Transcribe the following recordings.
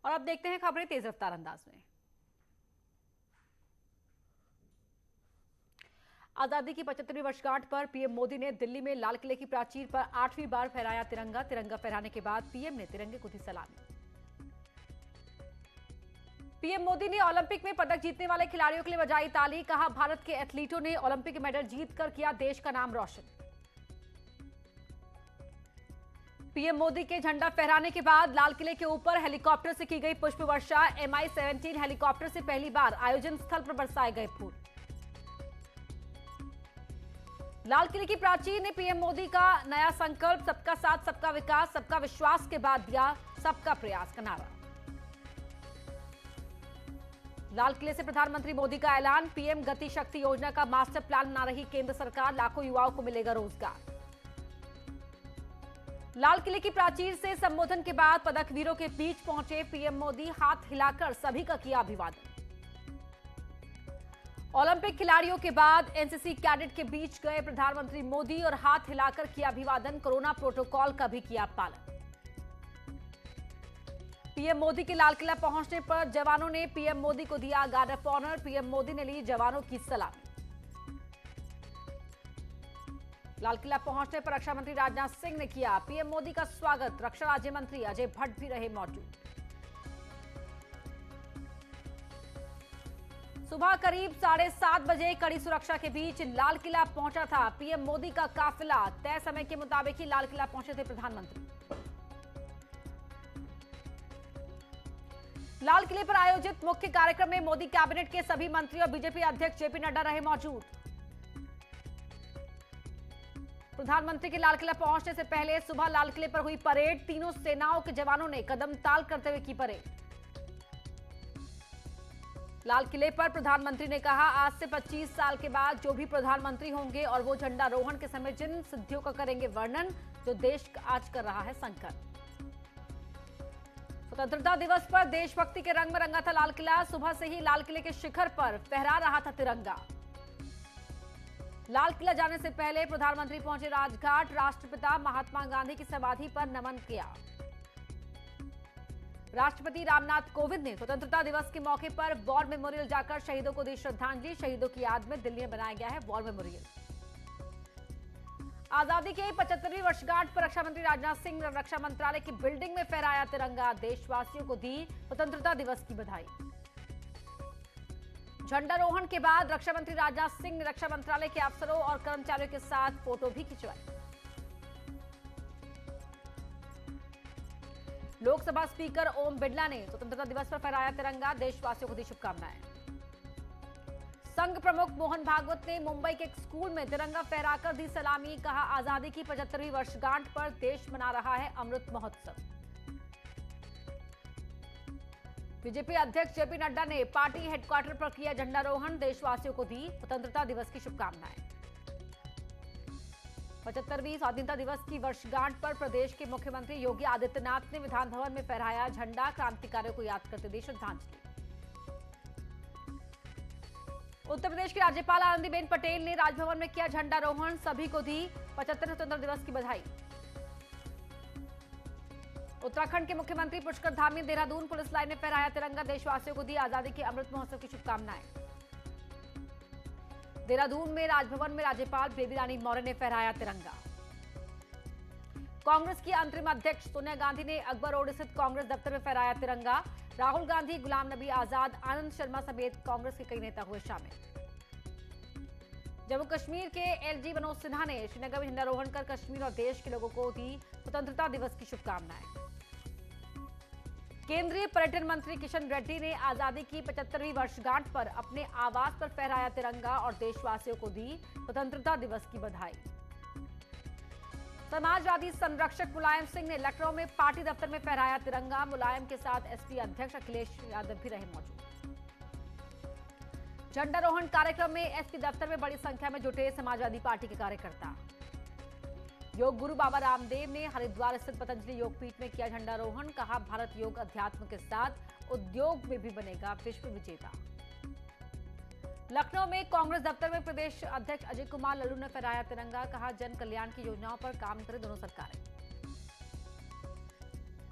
और अब देखते हैं खबरें तेज रफ्तार अंदाज में। आजादी की 75वीं वर्षगांठ पर पीएम मोदी ने दिल्ली में लाल किले की प्राचीर पर 8वीं बार फहराया तिरंगा। तिरंगा फहराने के बाद पीएम ने तिरंगे को दी सलामी। पीएम मोदी ने ओलंपिक में पदक जीतने वाले खिलाड़ियों के लिए बजाई ताली। कहा, भारत के एथलीटों ने ओलंपिक मेडल जीतकर किया देश का नाम रोशन। पीएम मोदी के झंडा फहराने के बाद लाल किले के ऊपर हेलीकॉप्टर से की गई पुष्प वर्षा। MI-17 हेलीकॉप्टर से पहली बार आयोजन स्थल पर बरसाए गए फूल। लाल किले की प्राचीर ने पीएम मोदी का नया संकल्प सबका साथ सबका विकास सबका विश्वास के बाद दिया सबका प्रयास का नारा। लाल किले से प्रधानमंत्री मोदी का ऐलान। पीएम गति शक्ति योजना का मास्टर प्लान बना रही केंद्र सरकार। लाखों युवाओं को मिलेगा रोजगार। लाल किले की प्राचीर से संबोधन के बाद पदक वीरों के बीच पहुंचे पीएम मोदी। हाथ हिलाकर सभी का किया अभिवादन। ओलंपिक खिलाड़ियों के बाद एनसीसी कैडेट के बीच गए प्रधानमंत्री मोदी और हाथ हिलाकर किया अभिवादन। कोरोना प्रोटोकॉल का भी किया पालन। पीएम मोदी के लाल किला पहुंचने पर जवानों ने पीएम मोदी को दिया guard of honour. PM Modi ने ली जवानों की सलामी। लाल किला पहुंचने पर रक्षा मंत्री राजनाथ सिंह ने किया पीएम मोदी का स्वागत। रक्षा राज्य मंत्री अजय भट्ट भी रहे मौजूद। सुबह करीब 7:30 बजे कड़ी सुरक्षा के बीच लाल किला पहुंचा था पीएम मोदी का काफिला। तय समय के मुताबिक ही लाल किला पहुंचे थे प्रधानमंत्री। लाल किले पर आयोजित मुख्य कार्यक्रम में मोदी कैबिनेट के सभी मंत्री और बीजेपी अध्यक्ष जेपी नड्डा रहे मौजूद। प्रधानमंत्री के लाल किला पहुंचने से पहले सुबह लाल किले पर हुई परेड। तीनों सेनाओं के जवानों ने कदम ताल करते हुए की परेड। लाल किले पर प्रधानमंत्री ने कहा, आज से 25 साल के बाद जो भी प्रधानमंत्री होंगे और वो झंडारोहण के समय जिन सिद्धियों का करेंगे वर्णन, जो देश आज कर रहा है संकल्प। स्वतंत्रता दिवस पर देशभक्ति के रंग में रंगा था लाल किला। सुबह से ही लाल किले के शिखर पर फहरा रहा था तिरंगा। लाल किला जाने से पहले प्रधानमंत्री पहुंचे राजघाट। राष्ट्रपिता महात्मा गांधी की समाधि पर नमन किया। राष्ट्रपति रामनाथ कोविंद ने स्वतंत्रता दिवस के मौके पर वॉर मेमोरियल जाकर शहीदों को दी श्रद्धांजलि। शहीदों की याद में दिल्ली में बनाया गया है वॉर मेमोरियल। आजादी की 75वीं वर्षगांठ पर रक्षा मंत्री राजनाथ सिंह ने रक्षा मंत्रालय की बिल्डिंग में फहराया तिरंगा। देशवासियों को दी स्वतंत्रता दिवस की बधाई। झंडारोहण के बाद रक्षा मंत्री राजनाथ सिंह ने रक्षा मंत्रालय के अफसरों और कर्मचारियों के साथ फोटो भी खिंचवाई। लोकसभा स्पीकर ओम बिरला ने स्वतंत्रता दिवस पर फहराया तिरंगा। देशवासियों को दी शुभकामनाएं। संघ प्रमुख मोहन भागवत ने मुंबई के एक स्कूल में तिरंगा फहराकर दी सलामी। कहा, आजादी की 75वीं वर्षगांठ पर देश मना रहा है अमृत महोत्सव। बीजेपी अध्यक्ष जेपी नड्डा ने पार्टी हेडक्वार्टर पर किया झंडारोहण। देशवासियों को दी स्वतंत्रता दिवस की शुभकामनाएं। 75वीं स्वाधीनता दिवस की वर्षगांठ पर प्रदेश के मुख्यमंत्री योगी आदित्यनाथ ने विधान भवन में फहराया झंडा। क्रांतिकारियों को याद करते दी श्रद्धांजलि। उत्तर प्रदेश की राज्यपाल आनंदीबेन पटेल ने राजभवन में किया झंडारोहण। सभी को दी 75वें स्वतंत्रता दिवस की बधाई। उत्तराखंड के मुख्यमंत्री पुष्कर धामी देहरादून पुलिस लाइन में फहराया तिरंगा। देशवासियों को दी आजादी के अमृत महोत्सव की शुभकामनाएं। देहरादून में राजभवन में राज्यपाल बेबी रानी मौर्य ने फहराया तिरंगा। कांग्रेस की अंतरिम अध्यक्ष सोनिया गांधी ने अकबर रोड स्थित कांग्रेस दफ्तर में फहराया तिरंगा। राहुल गांधी, गुलाम नबी आजाद, आनंद शर्मा समेत कांग्रेस के कई नेता हुए शामिल। जम्मू कश्मीर के एलजी मनोज सिन्हा ने श्रीनगर में झंडारोहण कर कश्मीर और देश के लोगों को दी स्वतंत्रता दिवस की शुभकामनाएं। केंद्रीय पर्यटन मंत्री किशन रेड्डी ने आजादी की 75वीं वर्षगांठ पर अपने आवास पर फहराया तिरंगा और देशवासियों को दी स्वतंत्रता दिवस की बधाई। समाजवादी संरक्षक मुलायम सिंह ने लखनऊ में पार्टी दफ्तर में फहराया तिरंगा। मुलायम के साथ एसपी अध्यक्ष अखिलेश यादव भी रहे मौजूद। झंडारोहण कार्यक्रम में एसपी दफ्तर में बड़ी संख्या में जुटे समाजवादी पार्टी के कार्यकर्ता। योग गुरु बाबा रामदेव ने हरिद्वार स्थित पतंजलि योगपीठ में किया झंडारोहण। कहा, भारत योग अध्यात्म के साथ उद्योग में भी बनेगा विश्व विजेता। लखनऊ में कांग्रेस दफ्तर में प्रदेश अध्यक्ष अजय कुमार लल्लू ने फहराया तिरंगा। कहा, जन कल्याण की योजनाओं पर काम करे दोनों सरकारें।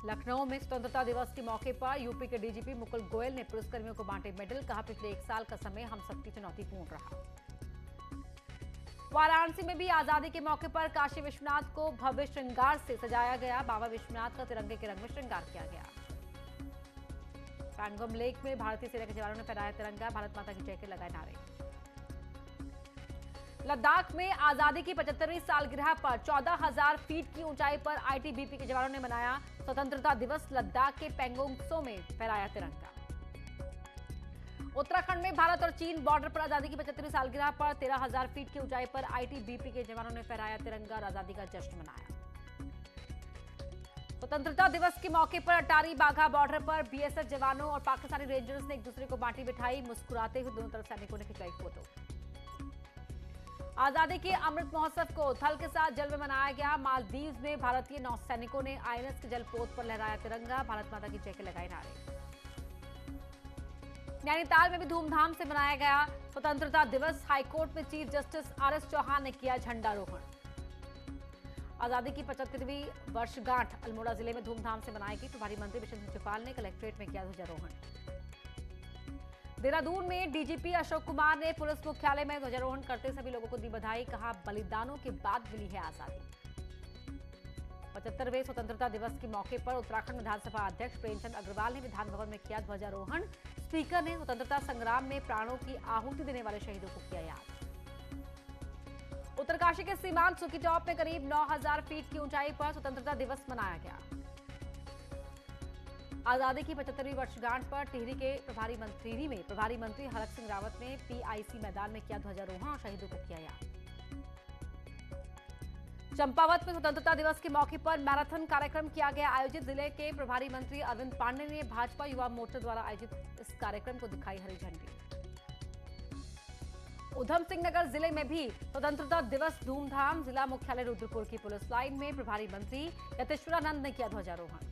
लखनऊ में स्वतंत्रता दिवस के मौके पर यूपी के डीजीपी मुकुल गोयल ने पुलिसकर्मियों को बांटे मेडल। कहा, पिछले 1 साल का समय हम सबकी चुनौतीपूर्ण रहा। वाराणसी में भी आजादी के मौके पर काशी विश्वनाथ को भव्य श्रृंगार से सजाया गया। बाबा विश्वनाथ का तिरंगे के रंग में श्रृंगार किया गया। पैंगोंग लेक में भारतीय सेना के जवानों ने फहराया तिरंगा। भारत माता की जय के लगाए नारे। लद्दाख में आजादी की 75वीं सालगिरह पर 14,000 फीट की ऊंचाई पर आईटीबीपी के जवानों ने मनाया स्वतंत्रता दिवस। लद्दाख के पैंगोंग त्सो में फहराया तिरंगा। उत्तराखंड में भारत और चीन बॉर्डर पर आजादी की 75वीं सालगिरह पर 13,000 फीट की ऊंचाई पर आईटीबीपी के जवानों ने फहराया तिरंगा और आजादी का जश्न मनाया। स्वतंत्रता दिवस के मौके पर अटारी बाघा बॉर्डर पर बीएसएफ जवानों और पाकिस्तानी रेंजर्स ने एक दूसरे को बांटी मिठाई। मुस्कुराते हुए दोनों तरफ सैनिकों ने खिंचवाई फोटो। आजादी के अमृत महोत्सव को थल के साथ जल में मनाया गया। मालदीव में भारतीय नौसैनिकों ने आईएनएस के जलपोत पर लहराया तिरंगा। भारत माता की जय के लगाए नारे। नैनीताल में भी धूमधाम से मनाया गया स्वतंत्रता दिवस। हाईकोर्ट में चीफ जस्टिस आरएस चौहान ने किया झंडारोहण। आजादी की 75वीं वर्षगांठ अल्मोड़ा जिले में धूमधाम से मनाई गई। प्रभारी मंत्री विशेंद्र चौपाल ने कलेक्ट्रेट में किया ध्वजारोहण। देहरादून में डीजीपी अशोक कुमार ने पुलिस मुख्यालय में ध्वजारोहण करते सभी लोगों को दी बधाई। कहा, बलिदानों के बाद मिली है आजादी। 75वें स्वतंत्रता दिवस के मौके पर उत्तराखंड विधानसभा अध्यक्ष प्रेमचंद अग्रवाल ने विधान भवन में किया ध्वजारोहण। स्पीकर ने स्वतंत्रता संग्राम में प्राणों की आहुति देने वाले शहीदों को किया याद। उत्तरकाशी के सीमांत सुकी टॉप में करीब 9,000 फीट की ऊंचाई पर स्वतंत्रता दिवस मनाया गया। आजादी की 75वीं वर्षगांठ पर टिहरी में प्रभारी मंत्री हरक सिंह रावत ने पीआईसी मैदान में किया ध्वजारोहण और शहीदों को किया याद। चंपावत में स्वतंत्रता दिवस के मौके पर मैराथन कार्यक्रम किया गया आयोजित। जिले के प्रभारी मंत्री अरविंद पांडे ने भाजपा युवा मोर्चा द्वारा आयोजित इस कार्यक्रम को दिखाई हरी झंडी। उधम सिंह नगर जिले में भी स्वतंत्रता दिवस धूमधाम। जिला मुख्यालय रुद्रपुर की पुलिस लाइन में प्रभारी मंत्री यतेश्वरानंद ने किया ध्वजारोहण।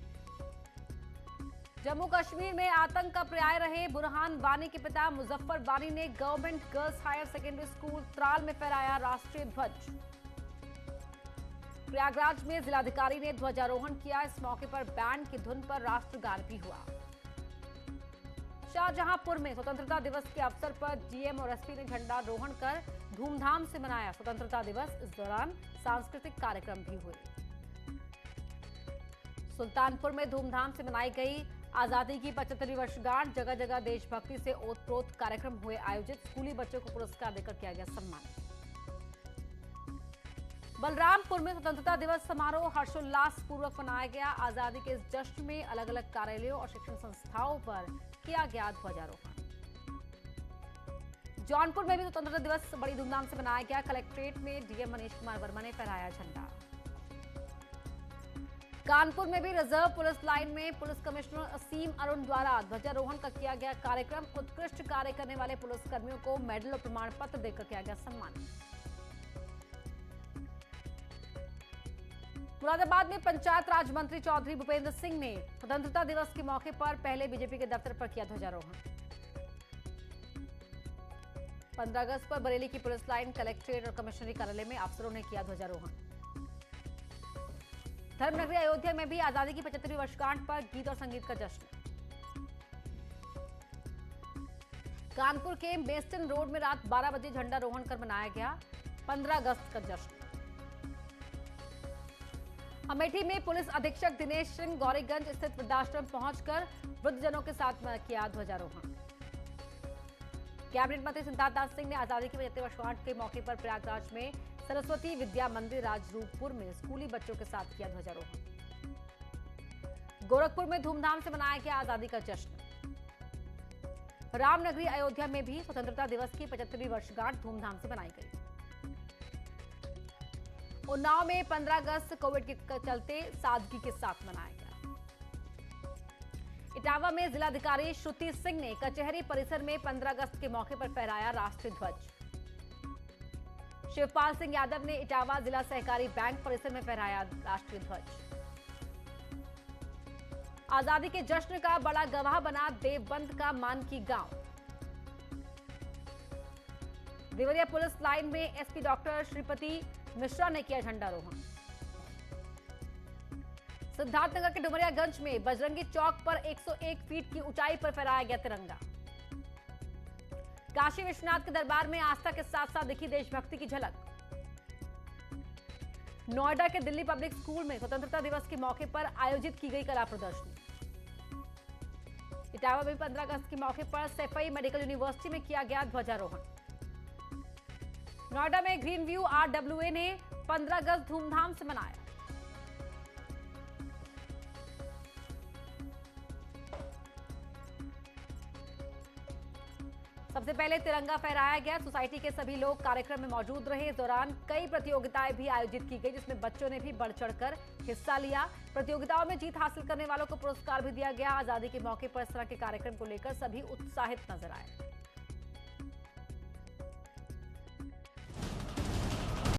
जम्मू कश्मीर में आतंक का पर्याय रहे बुरहान वानी के पिता मुजफ्फर वानी ने government girls higher secondary school Tral में फहराया राष्ट्रीय ध्वज। प्रयागराज में जिलाधिकारी ने ध्वजारोहण किया। इस मौके पर बैंड की धुन पर राष्ट्रगान भी हुआ। शाहजहांपुर में स्वतंत्रता दिवस के अवसर पर डीएम और एसपी ने झंडारोहण कर धूमधाम से मनाया स्वतंत्रता दिवस। इस दौरान सांस्कृतिक कार्यक्रम भी हुए। सुल्तानपुर में धूमधाम से मनाई गई आजादी की 75वीं वर्षगांठ। जगह जगह देशभक्ति से ओतप्रोत कार्यक्रम हुए आयोजित। स्कूली बच्चों को पुरस्कार देकर किया गया सम्मान। बलरामपुर में स्वतंत्रता दिवस समारोह हर्षोल्लास पूर्वक मनाया गया। आजादी के इस जश्न में अलग अलग कार्यालयों और शिक्षण संस्थाओं पर किया गया ध्वजारोहण। जौनपुर में भी स्वतंत्रता दिवस बड़ी धूमधाम से मनाया गया। कलेक्ट्रेट में डीएम मनीष कुमार वर्मा ने फहराया झंडा। कानपुर में भी रिजर्व पुलिस लाइन में पुलिस कमिश्नर असीम अरुण द्वारा ध्वजारोहण का किया गया कार्यक्रम। उत्कृष्ट कार्य करने वाले पुलिसकर्मियों को मेडल और प्रमाण पत्र देकर किया गया सम्मान। मुरादाबाद में पंचायत राज मंत्री चौधरी भूपेंद्र सिंह ने स्वतंत्रता दिवस के मौके पर पहले बीजेपी के दफ्तर पर किया ध्वजारोहण। 15 अगस्त पर बरेली की पुलिस लाइन, कलेक्ट्रेट और कमिश्नरी कार्यालय में अफसरों ने किया ध्वजारोहण। धर्मनगरी अयोध्या में भी आजादी की 75वीं वर्षगांठ पर गीत और संगीत का जश्न। कानपुर के मेस्टन रोड में रात 12 बजे झंडारोहण कर मनाया गया 15 अगस्त का जश्न। अमेठी में पुलिस अधीक्षक दिनेश सिंह गौरीगंज स्थित वृद्धाश्रम पहुंचकर वृद्धजनों के साथ किया ध्वजारोहण। कैबिनेट मंत्री सिद्धार्थ दास सिंह ने आजादी की 75वीं वर्षगांठ के मौके पर प्रयागराज में सरस्वती विद्या मंदिर राजरूपपुर में स्कूली बच्चों के साथ किया ध्वजारोहण। गोरखपुर में धूमधाम से मनाया गया आजादी का जश्न। रामनगरी अयोध्या में भी स्वतंत्रता दिवस की 75वीं वर्षगांठ धूमधाम से मनाई गई। उन्नाव में 15 अगस्त कोविड के चलते सादगी के साथ मनाया गया। इटावा में जिलाधिकारी श्रुति सिंह ने कचहरी परिसर में 15 अगस्त के मौके पर फहराया राष्ट्रीय ध्वज। शिवपाल सिंह यादव ने इटावा जिला सहकारी बैंक परिसर में फहराया राष्ट्रीय ध्वज। आजादी के जश्न का बड़ा गवाह बना देवबंद का मानकी गांव। देवरिया पुलिस लाइन में एसपी डॉक्टर श्रीपति मिश्रा ने किया झंडारोहण। सिद्धार्थनगर के डुमरियागंज में बजरंगी चौक पर 101 फीट की ऊंचाई पर फहराया गया तिरंगा। काशी विश्वनाथ के दरबार में आस्था के साथ साथ दिखी देशभक्ति की झलक। नोएडा के दिल्ली पब्लिक स्कूल में स्वतंत्रता दिवस के मौके पर आयोजित की गई कला प्रदर्शनी। इटावा में 15 अगस्त के मौके पर सैफई मेडिकल यूनिवर्सिटी में किया गया ध्वजारोहण। नोएडा में ग्रीन व्यू RWA ने 15 अगस्त धूमधाम से मनाया। सबसे पहले तिरंगा फहराया गया। सोसाइटी के सभी लोग कार्यक्रम में मौजूद रहे। इस दौरान कई प्रतियोगिताएं भी आयोजित की गई, जिसमें बच्चों ने भी बढ़ चढ़कर हिस्सा लिया। प्रतियोगिताओं में जीत हासिल करने वालों को पुरस्कार भी दिया गया। आजादी के मौके पर इस तरह के कार्यक्रम को लेकर सभी उत्साहित नजर आए।